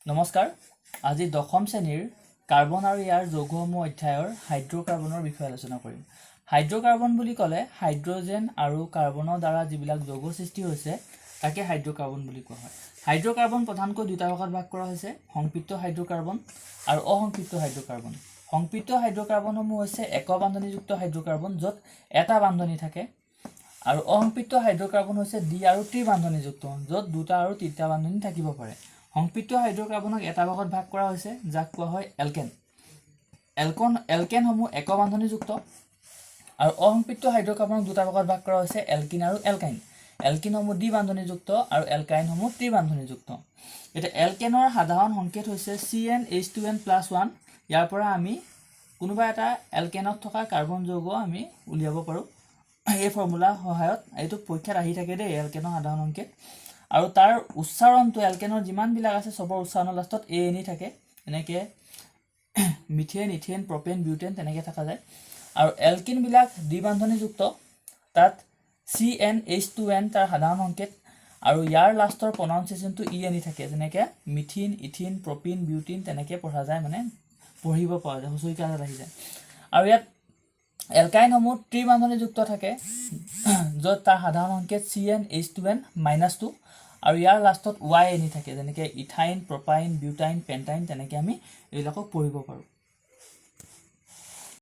নমস্কাৰ আজি দশম শ্ৰেণীৰ কাৰ্বন আৰু ইয়াৰ যৌগসমূহ অধ্যায়ৰ হাইড্ৰকাৰ্বনৰ বিষয়ে আলোচনা কৰিম। হাইড্ৰকাৰ্বন বুলি ক'লে হাইড্ৰজেন আৰু কাৰ্বনৰ দ্বাৰা যিবিলাক যৌগ সৃষ্টি হৈছে তাকে হাইড্ৰকাৰ্বন বুলি কোৱা হয়। হাইড্ৰকাৰ্বন প্ৰধানকৈ দুটা ভাগত ভাগ কৰা হৈছে, সংপৃক্ত হাইড্ৰকাৰ্বন আৰু অসংপৃক্ত হাইড্ৰকাৰ্বন। সংপৃক্ত হাইড্ৰকাৰ্বনসমূহ হৈছে একক বান্ধনীযুক্ত হাইড্ৰকাৰ্বন য'ত এটা বান্ধনী থাকে, আৰু অসংপৃক্ত হাইড্ৰকাৰ্বন হৈছে দ্বি আৰু ত্ৰি বান্ধনীযুক্ত য'ত দুটা আৰু তিনিটা বান্ধনী থাকিব পাৰে। সংপৃক্ত হাইড্ৰকাৰ্বনক এটা ভাগত ভাগ কৰা হৈছে যাক কোৱা হয় এলকেন। এলকেনসমূহ একক বান্ধনীযুক্ত, আৰু অসংপৃক্ত হাইড্ৰকাৰ্বনক দুটা ভাগত ভাগ কৰা হৈছে এলকিন আৰু এলকাইন। এলকিনসমূহ দ্বি বান্ধনীযুক্ত আৰু এলকাইনসমূহ ত্ৰি বান্ধনীযুক্ত। এতিয়া এলকেনৰ সাধাৰণ সংকেত হৈছে CnH2n+1। ইয়াৰ পৰা আমি কোনোবা এটা এলকেনত থকা কাৰ্বন যৌগ আমি উলিয়াব পাৰোঁ এই ফৰ্মুলাৰ সহায়ত। এইটো পৰীক্ষাত আহি থাকে দেই, এলকেনৰ সাধাৰণ সংকেত। আৰু তাৰ উচ্চাৰণটো এলকেনৰ যিমানবিলাক আছে চবৰ উচ্চাৰণৰ লাষ্টত ANE থাকে, এনেকৈ মিথেন, ইথেন, প্ৰপেন, বিউটেন তেনেকৈ থকা যায়। আৰু এলকিনবিলাক দ্বিবান্ধনীযুক্ত, তাত CnH2n তাৰ সাধাৰণ সংকেত, আৰু ইয়াৰ লাষ্টৰ প্ৰনাউন্সিয়েশ্যনটো ENE থাকে, যেনেকৈ মিথিন, ইথিন, প্ৰপিন, বিউটিন তেনেকৈ পঢ়া যায়, মানে পঢ়িব পৰা যায়, হুঁচৰিকালত আহি যায়। আৰু ইয়াত এলকাইনসমূহ ত্ৰিবান্ধনীযুক্ত থাকে য'ত তাৰ সাধাৰণ সংকেত CnH2n-2, আৰু ইয়াৰ লাষ্টত YNE থাকে, যেনেকৈ ইথাইন, প্ৰপাইন, বিউটাইন, পেণ্টাইন তেনেকৈ আমি এইবিলাকক পঢ়িব পাৰোঁ।